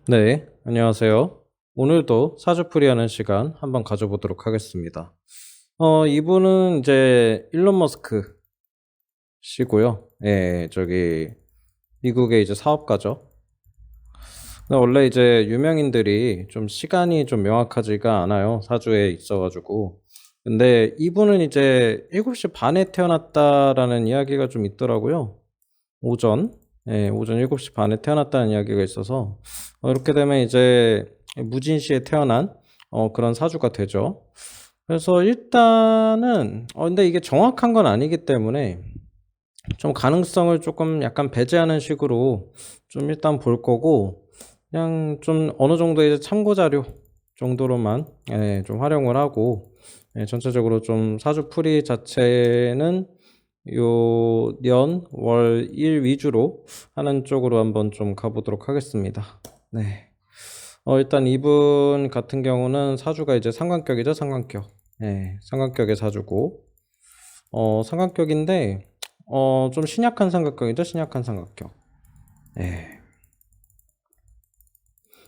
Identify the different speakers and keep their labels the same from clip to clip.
Speaker 1: 네, 안녕하세요. 오늘도 사주풀이하는 시간 한번 가져보도록 하겠습니다. 이분은 이제 일론 머스크 씨고요. 예, 저기 미국의 이제 사업가죠. 근데 원래 이제 유명인들이 좀 시간이 좀 명확하지가 않아요. 사주에 있어가지고. 근데 이분은 이제 7시 반에 태어났다라는 이야기가 좀 있더라고요. 오전, 오전 7시 반에 태어났다는 이야기가 있어서, 이렇게 되면 이제 무진시에 태어난 그런 사주가 되죠. 그래서 일단은, 근데 이게 정확한 건 아니기 때문에 좀 가능성을 조금 약간 배제하는 식으로 좀 일단 볼 거고, 그냥 좀 어느 정도 이제 참고 자료 정도로만 좀 활용을 하고, 전체적으로 좀 사주 풀이 자체는 요 년, 월, 일 위주로 하는 쪽으로 한번 좀 가보도록 하겠습니다. 네. 일단 이분 같은 경우는 사주가 이제 상관격이죠, 상관격. 네, 상관격의 사주고, 상관격인데, 좀 신약한 삼각형이죠. 신약한 삼각형. 예.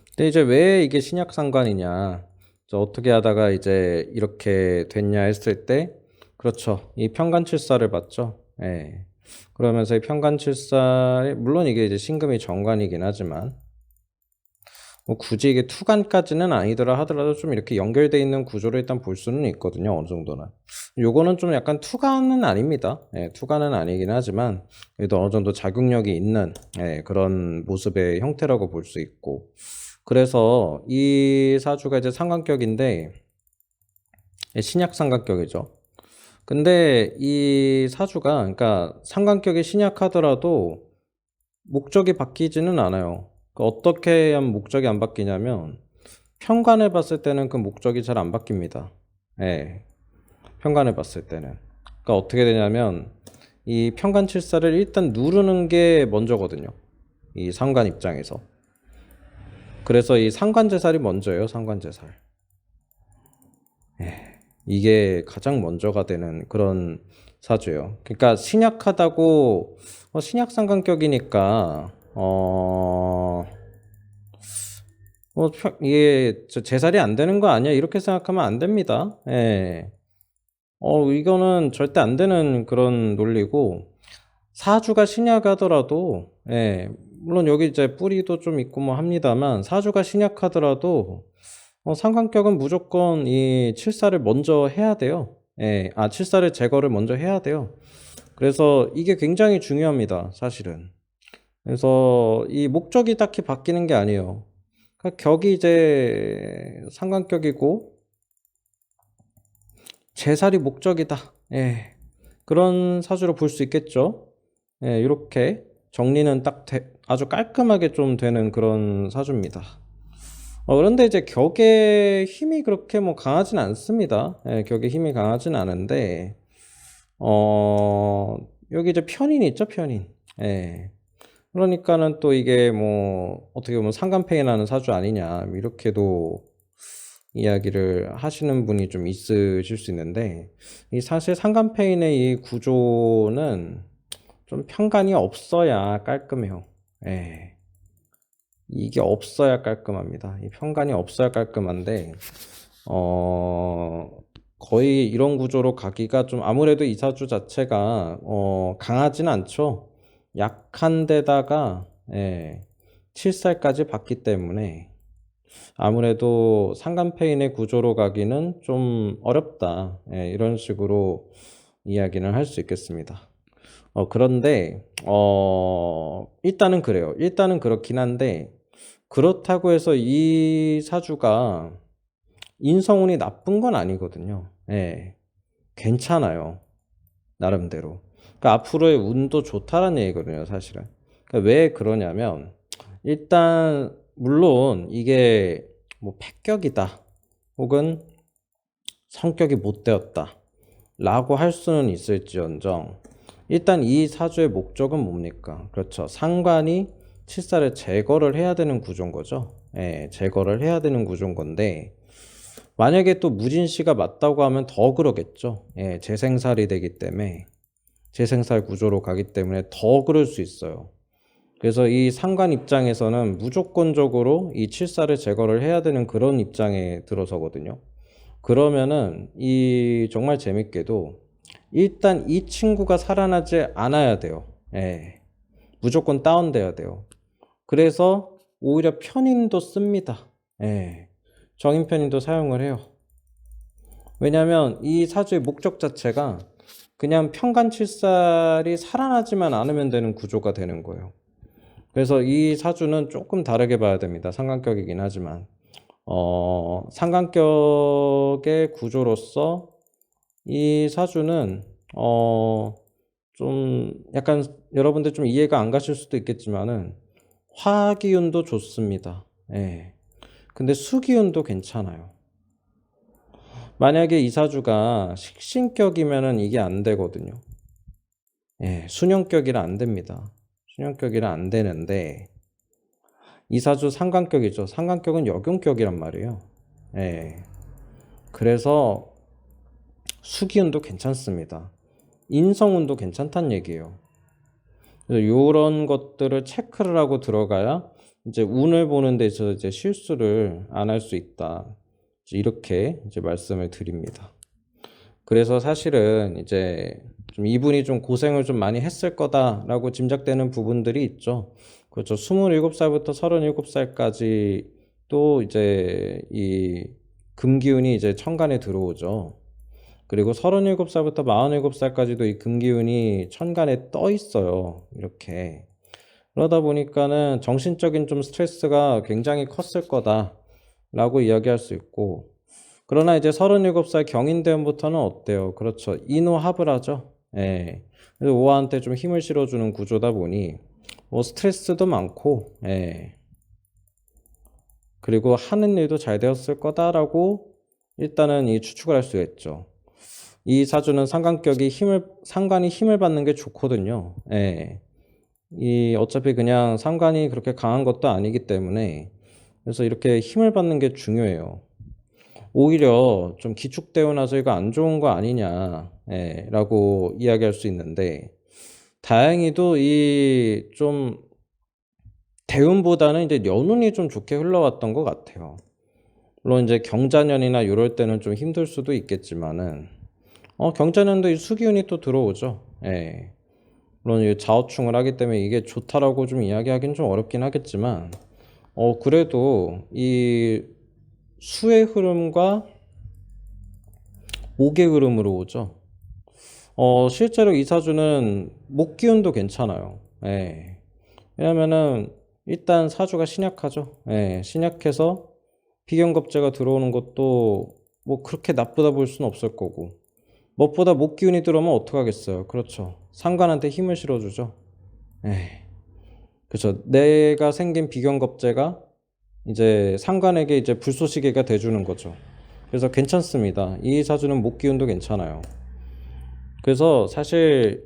Speaker 1: 근데 이제 왜 이게 신약 상관이냐? 어떻게 하다가 이제 이렇게 됐냐 했을 때, 그렇죠. 이 편간칠사를 봤죠. 예. 그러면서 이 편간칠사에, 물론 이게 이제 신금이 정관이긴 하지만, 뭐 굳이 이게 투간까지는 아니더라 하더라도 좀 이렇게 연결돼 있는 구조를 일단 볼 수는 있거든요. 어느 정도는. 요거는 좀 약간 투간은 아닙니다. 예, 투간은 아니긴 하지만 그래도 어느 정도 자극력이 있는 그런 모습의 형태라고 볼 수 있고. 그래서 이 사주가 이제 상관격인데 신약 상관격이죠. 근데 이 사주가 그러니까 상관격이 신약하더라도 목적이 바뀌지는 않아요. 어떻게 하면 목적이 안 바뀌냐면 편관을 봤을 때는 그 목적이 잘 안 바뀝니다. 예. 편관을 봤을 때는. 그러니까 어떻게 되냐면 이 편관칠사를 일단 누르는 게 먼저거든요. 이 상관 입장에서. 그래서 이 상관제살이 먼저예요. 상관제살. 예. 이게 가장 먼저가 되는 그런 사주예요. 그러니까 신약하다고 신약 상관격이니까 이게 제살이 안 되는 거 아니야? 이렇게 생각하면 안 됩니다. 예. 이거는 절대 안 되는 그런 논리고, 사주가 신약하더라도, 예, 물론 여기 이제 뿌리도 좀 있고 뭐 합니다만, 사주가 신약하더라도, 상관격은 무조건 이 칠사를 먼저 해야 돼요. 예, 칠사를 제거를 먼저 해야 돼요. 그래서 이게 굉장히 중요합니다, 사실은. 그래서 이 목적이 딱히 바뀌는 게 아니에요. 그러니까 격이 이제 상관격이고, 제살이 목적이다. 예. 그런 사주로 볼 수 있겠죠. 예, 이렇게 정리는 딱 아주 깔끔하게 좀 되는 그런 사주입니다. 그런데 이제 격의 힘이 그렇게 뭐 강하진 않습니다. 예, 격의 힘이 강하진 않은데, 여기 이제 편인 있죠, 편인. 예. 그러니까는 또 이게 뭐, 어떻게 보면 상간패에 나는 사주 아니냐, 이렇게도 이야기를 하시는 분이 좀 있으실 수 있는데, 이 사실 상간패인의 이 구조는 좀 편간이 없어야 깔끔해요. 예. 이게 없어야 깔끔합니다. 이 편간이 없어야 깔끔한데, 어, 거의 이런 구조로 가기가 좀 아무래도 이 사주 자체가, 강하진 않죠. 약한 데다가, 칠살까지 봤기 때문에, 아무래도 상간페인의 구조로 가기는 좀 어렵다. 이런 식으로 이야기는 할 수 있겠습니다. 그런데, 일단은 그래요. 일단은 그렇긴 한데, 그렇다고 해서 이 사주가 인성운이 나쁜 건 아니거든요. 예. 괜찮아요. 나름대로. 그러니까 앞으로의 운도 좋다라는 얘기거든요, 사실은. 그러니까 왜 그러냐면, 일단, 물론 이게 뭐 패격이다. 혹은 성격이 못되었다. 라고 할 수는 있을지언정, 일단 이 사주의 목적은 뭡니까? 그렇죠. 상관이 칠살을 제거를 해야 되는 구조인 거죠. 예, 제거를 해야 되는 구조인 건데, 만약에 또 무진시가 맞다고 하면 더 그러겠죠. 예, 재생살이 되기 때문에, 재생살 구조로 가기 때문에 더 그럴 수 있어요. 그래서 이 상관 입장에서는 무조건적으로 이 칠사를 제거를 해야 되는 그런 입장에 들어서거든요. 그러면은 이 정말 재밌게도 일단 이 친구가 살아나지 않아야 돼요. 예. 무조건 다운돼야 돼요. 그래서 오히려 편인도 씁니다. 예. 정인 편인도 사용을 해요. 왜냐하면 이 사주의 목적 자체가 그냥 편간칠살이 살아나지만 않으면 되는 구조가 되는 거예요. 그래서 이 사주는 조금 다르게 봐야 됩니다. 상관격이긴 하지만 상관격의 구조로서 이 사주는 좀 약간 여러분들 좀 이해가 안 가실 수도 있겠지만은 화기운도 좋습니다. 예. 근데 수기운도 괜찮아요. 만약에 이 사주가 식신격이면은 이게 안 되거든요. 예, 순형격이라 안 됩니다. 순형격이라 안 되는데 이 사주 상관격이죠. 상관격은 역용격이란 말이에요. 예. 그래서 수기운도 괜찮습니다. 인성운도 괜찮다는 얘기예요. 그래서 이런 것들을 체크를 하고 들어가야 이제 운을 보는 데서 이제 실수를 안 할 수 있다. 이렇게 이제 말씀을 드립니다. 그래서 사실은 이제 좀 이분이 좀 고생을 좀 많이 했을 거다라고 짐작되는 부분들이 있죠. 그렇죠. 27살부터 37살까지 또 이제 이 금기운이 이제 천간에 들어오죠. 그리고 37살부터 47살까지도 이 금기운이 천간에 떠 있어요. 이렇게. 그러다 보니까는 정신적인 좀 스트레스가 굉장히 컸을 거다라고 이야기할 수 있고, 그러나 이제 37살 경인대원부터는 어때요? 그렇죠. 인호합을하죠. 예. 그래서 오화한테 좀 힘을 실어주는 구조다 보니 뭐 스트레스도 많고, 예. 그리고 하는 일도 잘 되었을 거다라고 일단은 이 추측을 할 수 있죠. 이 사주는 상관이 힘을 받는 게 좋거든요. 예. 이 어차피 그냥 상관이 그렇게 강한 것도 아니기 때문에 그래서 이렇게 힘을 받는 게 중요해요. 오히려 좀 기축되고 나서 이거 안 좋은 거 아니냐, 예, 라고 이야기할 수 있는데, 다행히도 이 좀 대운보다는 이제 연운이 좀 좋게 흘러왔던 것 같아요. 물론 이제 경자년이나 이럴 때는 좀 힘들 수도 있겠지만은, 경자년도 이 수기운이 또 들어오죠. 예. 물론 이 좌우충을 하기 때문에 이게 좋다라고 좀 이야기하기는 좀 어렵긴 하겠지만, 그래도 이 수의 흐름과 목의 흐름으로 오죠. 실제로 이 사주는 목 기운도 괜찮아요. 예. 왜냐면은 일단 사주가 신약하죠. 예. 신약해서 비견겁제가 들어오는 것도 뭐 그렇게 나쁘다 볼 수는 없을 거고. 무엇보다 목 기운이 들어오면 어떡하겠어요. 그렇죠. 상관한테 힘을 실어주죠. 예. 그렇죠. 내가 생긴 비견겁제가 이제 상관에게 이제 불쏘시개가 돼주는 거죠. 그래서 괜찮습니다. 이 사주는 목 기운도 괜찮아요. 그래서 사실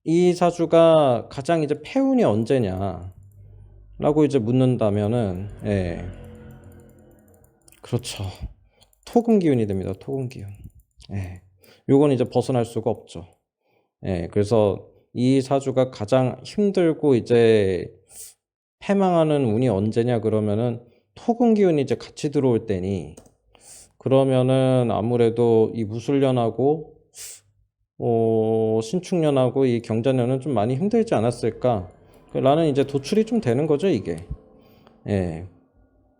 Speaker 1: 이 사주가 가장 이제 폐운이 언제냐 라고 이제 묻는다면은, 예. 그렇죠. 토금 기운이 됩니다. 토금 기운. 예. 요건 이제 벗어날 수가 없죠. 예. 그래서 이 사주가 가장 힘들고 이제 패망하는 운이 언제냐 그러면은 토금 기운이 이제 같이 들어올 때니, 그러면은 아무래도 이 무술년하고 신축년하고 이 경자년은 좀 많이 힘들지 않았을까? 라는 이제 도출이 좀 되는 거죠, 이게. 예.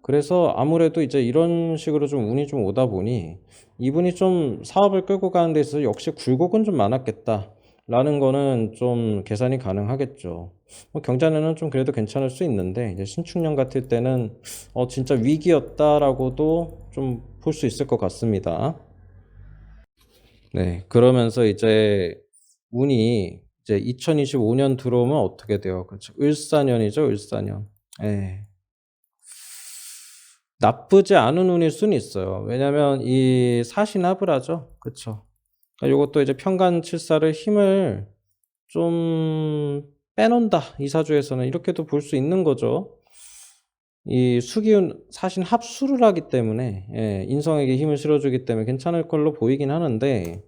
Speaker 1: 그래서 아무래도 이제 이런 식으로 좀 운이 좀 오다 보니 이분이 좀 사업을 끌고 가는 데 있어서 역시 굴곡은 좀 많았겠다. 라는 거는 좀 계산이 가능하겠죠. 뭐 경자년은 좀 그래도 괜찮을 수 있는데 이제 신축년 같을 때는 진짜 위기였다라고도 좀 볼 수 있을 것 같습니다. 네, 그러면서 이제 운이 이제 2025년 들어오면 어떻게 돼요? 그렇죠. 을사년이죠, 을사년. 예. 나쁘지 않은 운일 수는 있어요. 왜냐면 이 사신합을 하죠. 그쵸. 그러니까 요것도 이제 편간칠사를 힘을 좀 빼놓는다. 이 사주에서는 이렇게도 볼 수 있는 거죠. 이 수기운 사신 합수를 하기 때문에, 예, 인성에게 힘을 실어주기 때문에 괜찮을 걸로 보이긴 하는데,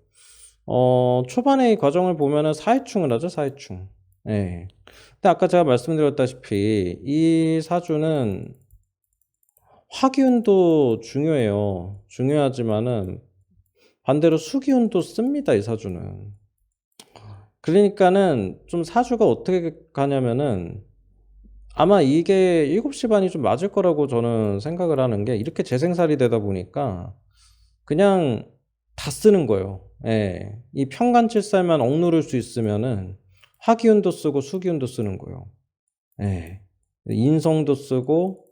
Speaker 1: 초반에 이 과정을 보면은 사회충을 하죠, 사회충. 예. 근데 아까 제가 말씀드렸다시피 이 사주는 화기운도 중요해요. 중요하지만은 반대로 수기운도 씁니다, 이 사주는. 그러니까는 좀 사주가 어떻게 가냐면은 아마 이게 7시 반이 좀 맞을 거라고 저는 생각을 하는 게 이렇게 재생살이 되다 보니까 그냥 다 쓰는 거예요. 예. 이 편간칠살만 억누를 수 있으면은 화기운도 쓰고 수기운도 쓰는 거예요. 예. 인성도 쓰고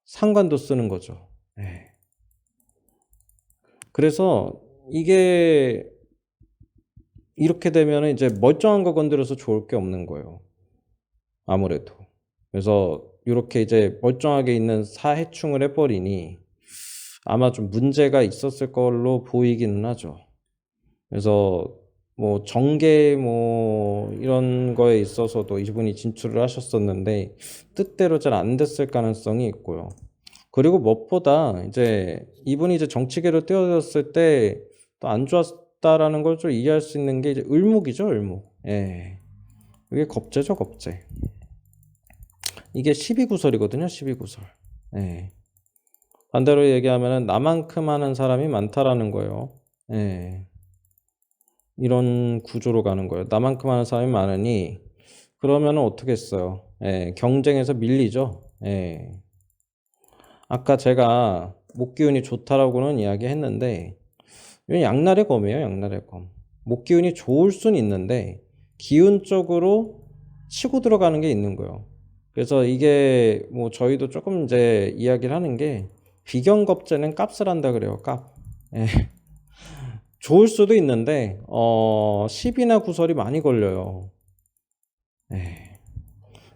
Speaker 1: 상관도 쓰는 거죠. 예. 그래서 이게 이렇게 되면은 이제 멀쩡한 거 건드려서 좋을 게 없는 거예요. 아무래도. 그래서 이렇게 이제 멀쩡하게 있는 사해충을 해버리니 아마 좀 문제가 있었을 걸로 보이기는 하죠. 그래서 뭐 정계 뭐 이런 거에 있어서도 이분이 진출을 하셨었는데 뜻대로 잘 안 됐을 가능성이 있고요. 그리고 무엇보다 이제 이분이 이제 정치계로 뛰어들었을 때 또 안 좋았다라는 걸 좀 이해할 수 있는 게 이제 을목이죠, 을목. 예. 이게 겁재죠, 겁재. 이게 12구설이거든요, 12구설. 예. 반대로 얘기하면은 나만큼 하는 사람이 많다라는 거예요. 예. 이런 구조로 가는 거예요. 나만큼 하는 사람이 많으니 그러면은 어떻게 했어요? 예. 경쟁에서 밀리죠. 예. 아까 제가 목기운이 좋다라고는 이야기했는데 이건 양날의 검이에요. 양날의 검. 목기운이 좋을 순 있는데 기운적으로 치고 들어가는 게 있는 거예요. 그래서 이게 뭐 저희도 조금 이제 이야기를 하는 게 비경겁제는 값을 한다 그래요. 값. 예. 좋을 수도 있는데 10이나 구설이 많이 걸려요. 예.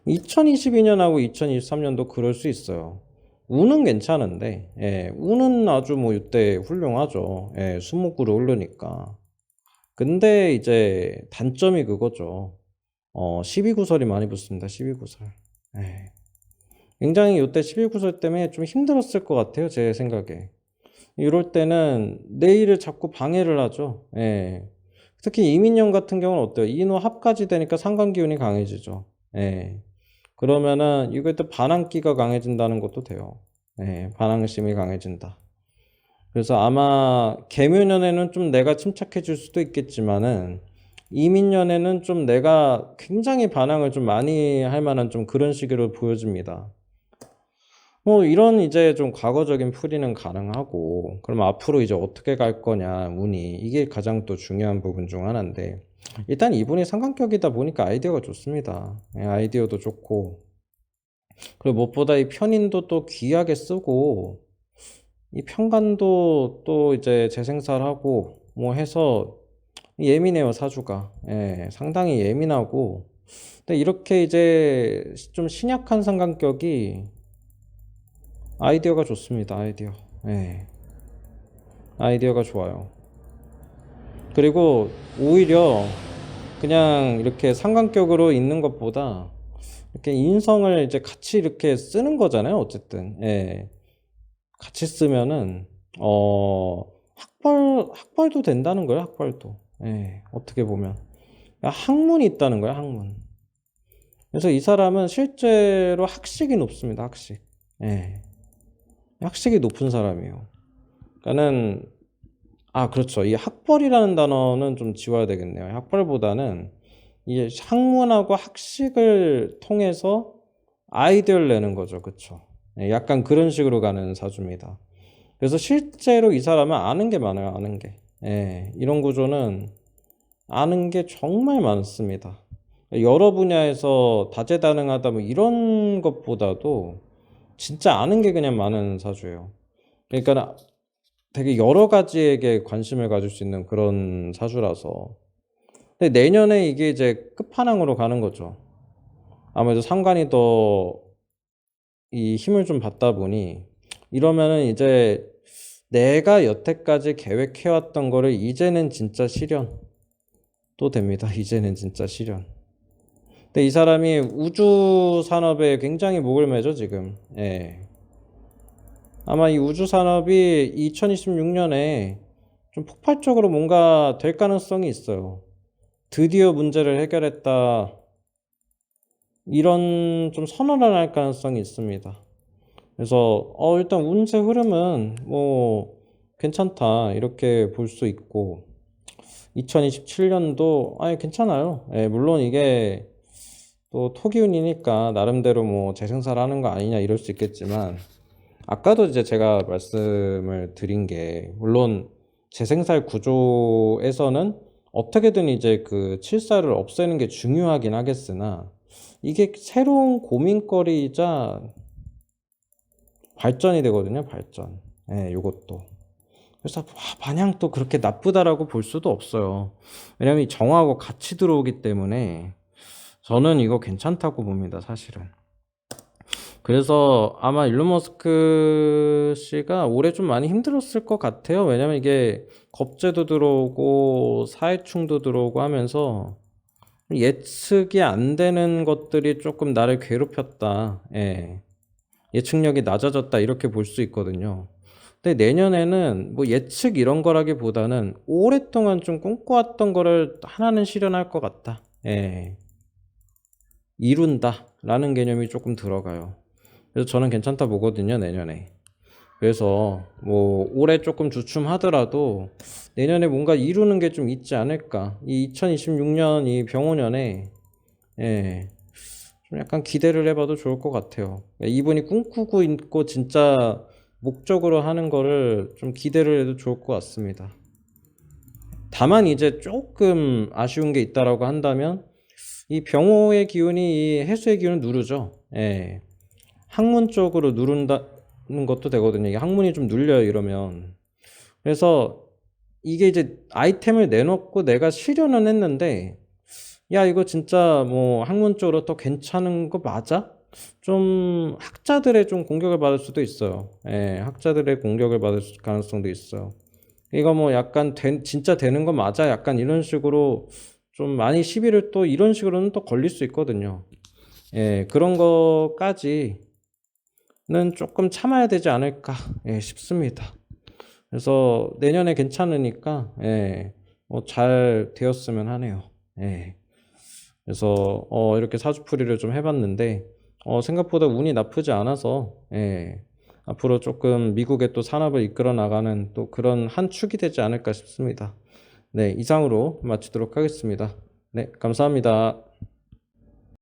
Speaker 1: 2022년하고 2023년도 그럴 수 있어요. 운은 괜찮은데 예, 운은 아주 뭐 이때 훌륭하죠. 예, 수목으로 흐르니까. 근데 이제 단점이 그거죠. 12구설이 많이 붙습니다. 12구설. 예. 굉장히 이때 12구설 때문에 좀 힘들었을 것 같아요. 제 생각에. 이럴 때는 내일을 자꾸 방해를 하죠. 예. 특히 이민년 같은 경우는 어때요? 인호 합까지 되니까 상관기운이 강해지죠. 예. 그러면은 이거 또 반항기가 강해진다는 것도 돼요. 예, 반항심이 강해진다. 그래서 아마 계묘년에는 좀 내가 침착해질 수도 있겠지만은 이민년에는 좀 내가 굉장히 반항을 좀 많이 할 만한 좀 그런 시기로 보여집니다. 뭐 이런 이제 좀 과거적인 풀이는 가능하고 그럼 앞으로 이제 어떻게 갈 거냐 운이 이게 가장 또 중요한 부분 중 하나인데 일단 이분이 상관격이다 보니까 아이디어가 좋습니다. 예, 아이디어도 좋고 그리고 무엇보다 이 편인도 또 귀하게 쓰고 이 편관도 또 이제 재생살하고 뭐 해서 예민해요 사주가. 예, 상당히 예민하고 근데 이렇게 이제 좀 신약한 상관격이 아이디어가 좋습니다. 아이디어. 예. 아이디어가 좋아요. 그리고 오히려 그냥 이렇게 상관격으로 있는 것보다 이렇게 인성을 이제 같이 이렇게 쓰는 거잖아요. 어쨌든. 예. 같이 쓰면은 학벌도 된다는 거예요. 학벌도. 예. 어떻게 보면 학문이 있다는 거예요. 학문. 그래서 이 사람은 실제로 학식이 높습니다. 학식. 예. 학식이 높은 사람이에요. 그러니까는 그렇죠. 이 학벌이라는 단어는 좀 지워야 되겠네요. 학벌보다는 이 학문하고 학식을 통해서 아이디어를 내는 거죠. 그렇죠. 약간 그런 식으로 가는 사주입니다. 그래서 실제로 이 사람은 아는 게 많아요. 아는 게. 예, 이런 구조는 아는 게 정말 많습니다. 여러 분야에서 다재다능하다 뭐 이런 것보다도 진짜 아는 게 그냥 많은 사주예요. 그러니까 되게 여러 가지에게 관심을 가질 수 있는 그런 사주라서. 근데 내년에 이게 이제 끝판왕으로 가는 거죠. 아무래도 상관이 더 이 힘을 좀 받다 보니 이러면은 이제 내가 여태까지 계획해왔던 거를 이제는 진짜 실현 또 됩니다. 이제는 진짜 실현. 근데 이 사람이 우주 산업에 굉장히 목을 매죠 지금. 예. 아마 이 우주 산업이 2026년에 좀 폭발적으로 뭔가 될 가능성이 있어요. 드디어 문제를 해결했다. 이런 좀 선언을 할 가능성이 있습니다. 그래서 일단 운세 흐름은 뭐 괜찮다 이렇게 볼 수 있고 2027년도 아예 괜찮아요. 예, 물론 이게 또 토기운이니까 나름대로 뭐 재생산을 하는 거 아니냐 이럴 수 있겠지만 아까도 이제 제가 말씀을 드린 게 물론 재생살 구조에서는 어떻게든 이제 그 칠사를 없애는 게 중요하긴 하겠으나 이게 새로운 고민거리이자 발전이 되거든요, 발전. 예, 요것도. 그래서 마냥 또 그렇게 나쁘다라고 볼 수도 없어요. 왜냐면 이 정화하고 같이 들어오기 때문에 저는 이거 괜찮다고 봅니다, 사실은. 그래서 아마 일론 머스크 씨가 올해 좀 많이 힘들었을 것 같아요. 왜냐면 이게 겁재도 들어오고 사회충도 들어오고 하면서 예측이 안 되는 것들이 조금 나를 괴롭혔다. 예. 예측력이 낮아졌다. 이렇게 볼 수 있거든요. 근데 내년에는 뭐 예측 이런 거라기보다는 오랫동안 좀 꿈꿔왔던 거를 하나는 실현할 것 같다. 예. 이룬다. 라는 개념이 조금 들어가요. 그래서 저는 괜찮다 보거든요, 내년에. 그래서 뭐 올해 조금 주춤하더라도 내년에 뭔가 이루는 게 좀 있지 않을까. 이 2026년 이 병오년에 예, 좀 약간 기대를 해봐도 좋을 것 같아요. 이분이 꿈꾸고 있고 진짜 목적으로 하는 거를 좀 기대를 해도 좋을 것 같습니다. 다만 이제 조금 아쉬운 게 있다라고 한다면 이 병호의 기운이 이 해수의 기운을 누르죠. 예. 학문 쪽으로 누른다는 것도 되거든요. 이게 학문이 좀 눌려요, 이러면. 그래서 이게 이제 아이템을 내놓고 내가 실현은 했는데, 야, 이거 진짜 뭐 학문 쪽으로 또 괜찮은 거 맞아? 좀 학자들의 좀 공격을 받을 수도 있어요. 예, 학자들의 공격을 받을 가능성도 있어요. 이거 뭐 약간 진짜 되는 거 맞아? 약간 이런 식으로 좀 많이 시비를 또 이런 식으로는 또 걸릴 수 있거든요. 예, 그런 거까지 는 조금 참아야 되지 않을까 싶습니다. 그래서 내년에 괜찮으니까 잘 되었으면 하네요. 그래서 이렇게 사주풀이를 좀 해봤는데 생각보다 운이 나쁘지 않아서 앞으로 조금 미국의 또 산업을 이끌어 나가는 또 그런 한 축이 되지 않을까 싶습니다. 네, 이상으로 마치도록 하겠습니다. 네, 감사합니다.